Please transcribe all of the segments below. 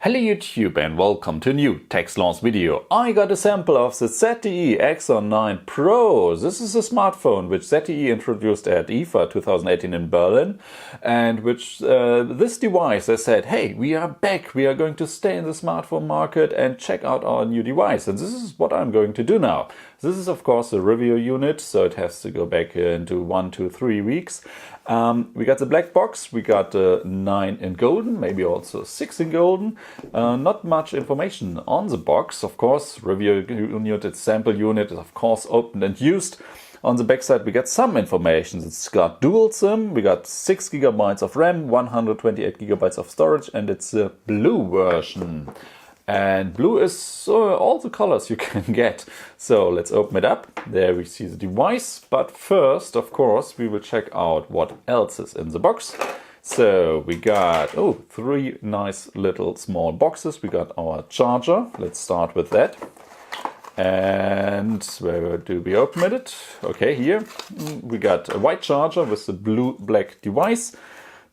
Hello YouTube and welcome to a new Techsloth video. I got a sample of the ZTE Axon 9 Pro. This is a smartphone which ZTE introduced at IFA 2018 in Berlin, and which this device, they said, hey, we are back, we are going to stay in the smartphone market and check out our new device. And this is what I'm going to do now. This is of course a review unit, so it has to go back into 1 to 3 weeks. We got the black box, we got 9 in golden, maybe also 6 in golden. Not much information on the box, of course. Review unit, sample unit is of course opened and used. On the back side we got some information. It's got dual SIM, we got 6 GB of RAM, 128 GB of storage, and it's a blue version. And blue is all the colors you can get. So let's open it up. There we see the device. But first, of course, we will check out what else is in the box. So we got 3 nice little small boxes. We got our charger. Let's start with that. And where do we open it? Okay, here we got a white charger with the blue-black device.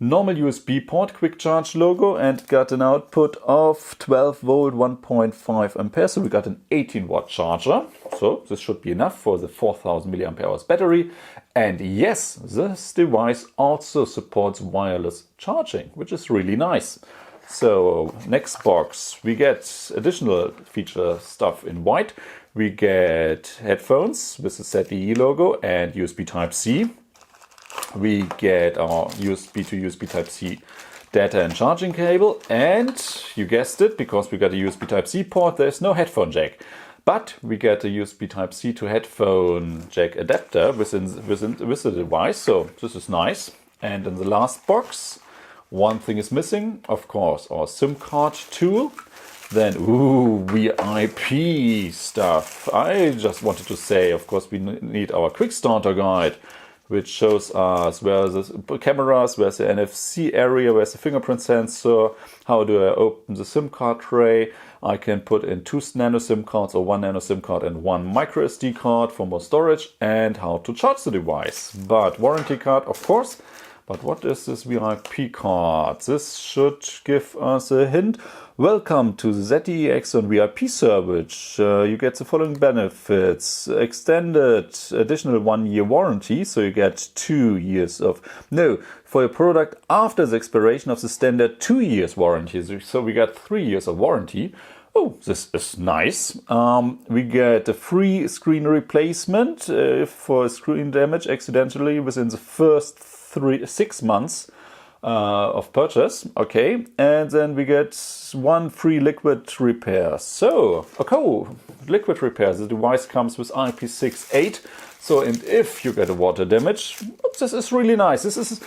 Normal USB port, quick charge logo, and got an output of 12 volt, 1.5 amperes. So we got an 18 watt charger. So this should be enough for the 4000 milliampere hours battery. And yes, this device also supports wireless charging, which is really nice. So next box, we get additional feature stuff in white. We get headphones with the ZTE logo and USB Type-C. We get our USB to USB Type-C data and charging cable, and you guessed it, because we got a USB Type-C port, there's no headphone jack. But we get a USB Type-C to headphone jack adapter with the device, so this is nice. And in the last box, one thing is missing, of course, our SIM card tool. Then, VIP stuff. I just wanted to say, of course, we need our quick starter guide, which shows us where the cameras, where's the NFC area, where's the fingerprint sensor, how do I open the SIM card tray. I can put in 2 nano SIM cards or 1 nano SIM card and 1 micro SD card for more storage, and how to charge the device. But warranty card, of course. But what is this VIP card? This should give us a hint. Welcome to the ZTE Axon VIP service. You get the following benefits. Extended additional 1-year warranty, so you get 2 years of... No, for your product after the expiration of the standard 2 years warranty. So we got 3 years of warranty. Oh, this is nice. We get a free screen replacement for screen damage accidentally within the first 6 months of purchase. Okay, and then we get 1 free liquid repair. So, okay, liquid repair. The device comes with IP68. So, and if you get a water damage, this is really nice. This is,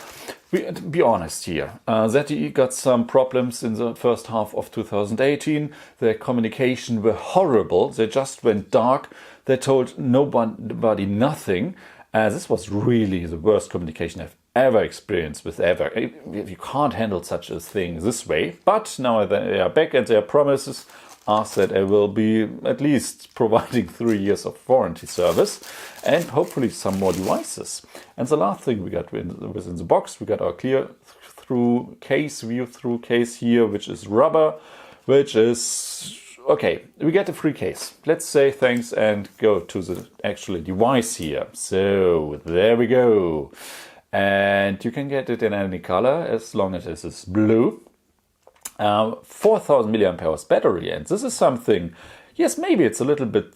be honest here, ZTE got some problems in the first half of 2018. Their communication were horrible. They just went dark. They told nobody nothing. This was really the worst communication I've ever experienced with ever. You can't handle such a thing this way. But now they are back, and their promises are that they will be at least providing 3 years of warranty service and hopefully some more devices. And the last thing we got within the box, we got our clear through case, view through case here, which is rubber, which is... Okay, we get a free case. Let's say thanks and go to the actual device here. So there we go. And you can get it in any color as long as it is blue. 4000 milliampere hours battery, and this is something, yes, maybe it's a little bit,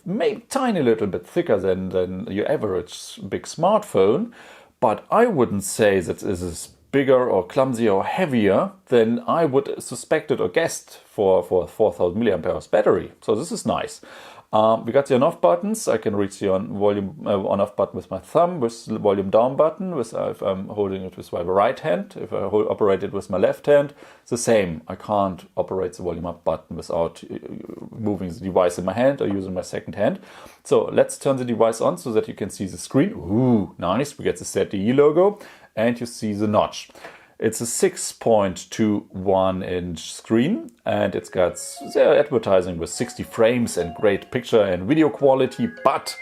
tiny little bit thicker than your average big smartphone, but I wouldn't say that this is bigger or clumsier or heavier than I would suspected or guessed for 4000 milliampere hours battery. So this is nice. We got the on-off buttons. I can reach the on-off button with my thumb, with the volume down button, if I'm holding it with my right hand. If I operate it with my left hand, it's the same. I can't operate the volume up button without moving the device in my hand or using my second hand. So let's turn the device on so that you can see the screen. Ooh, nice. We get the ZTE logo and you see the notch. It's a 6.21 inch screen, and it's got their advertising with 60 frames and great picture and video quality, but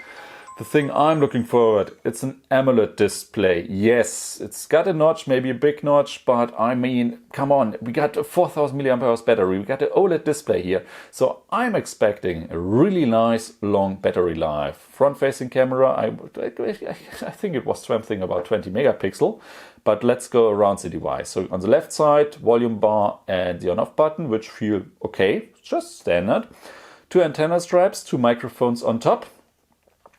The thing I'm looking forward, it's an AMOLED display. Yes, it's got a notch, maybe a big notch, but I mean, come on, we got a 4000 mAh battery, we got an OLED display here. So I'm expecting a really nice long battery life. Front-facing camera, I think it was something about 20 megapixel, but let's go around the device. So on the left side, volume bar and the on-off button, which feel okay, just standard. 2 antenna straps, 2 microphones on top.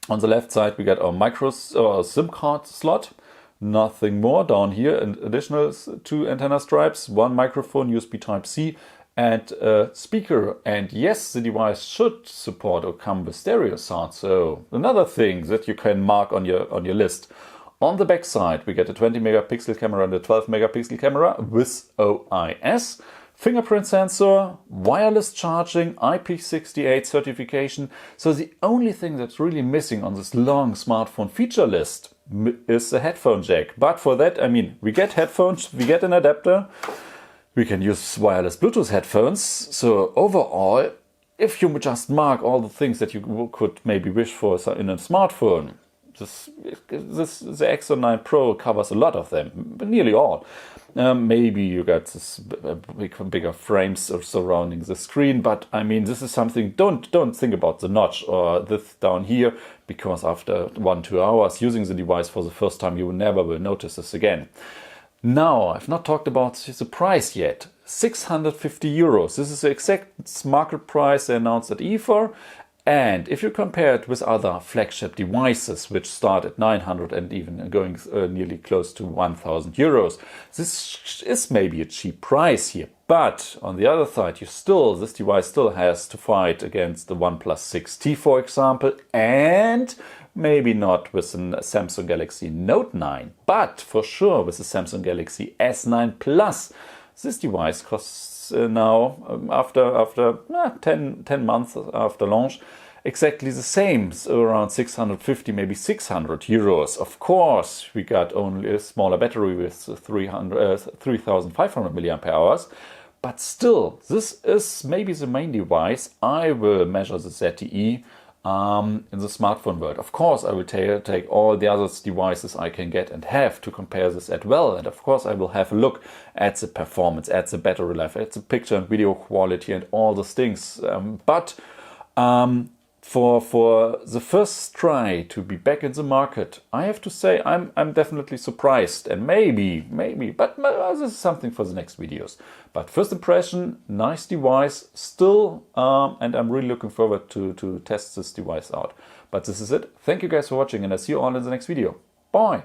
On the left side, we got our SIM card slot. Nothing more. Down here, an additional 2 antenna stripes, 1 microphone, USB Type-C, and a speaker. And yes, the device should support or come with stereo sound. So another thing that you can mark on your list. On the back side, we get a 20 megapixel camera and a 12 megapixel camera with OIS. Fingerprint sensor, wireless charging, IP68 certification. So the only thing that's really missing on this long smartphone feature list is the headphone jack. But for that, I mean, we get headphones, we get an adapter, we can use wireless Bluetooth headphones. So overall, if you just mark all the things that you could maybe wish for in a smartphone, the Axon 9 Pro covers a lot of them, nearly all. Maybe you got this bigger frames surrounding the screen, but I mean, this is something, don't think about the notch or this down here, because after 1-2 hours using the device for the first time, you never will notice this again. Now, I've not talked about the price yet. 650 euros. This is the exact market price they announced at IFA. And if you compare it with other flagship devices, which start at 900 and even going nearly close to 1000 euros, this is maybe a cheap price here. But on the other side, this device still has to fight against the OnePlus 6T, for example, and maybe not with the Samsung Galaxy Note 9, but for sure with the Samsung Galaxy S9 Plus. This device costs now, after 10 months after launch, exactly the same, so around 650, maybe 600 euros. Of course, we got only a smaller battery with 3500 milliampere hours. But still, this is maybe the main device I will measure the ZTE in the smartphone world. Of course, I will take all the other devices I can get and have to compare this as well. And of course, I will have a look at the performance, at the battery life, at the picture and video quality and all those things. For the first try to be back in the market, I have to say I'm definitely surprised, and maybe, but this is something for the next videos. But first impression, nice device still, and I'm really looking forward to test this device out. But this is it. Thank you guys for watching, and I'll see you all in the next video. Bye!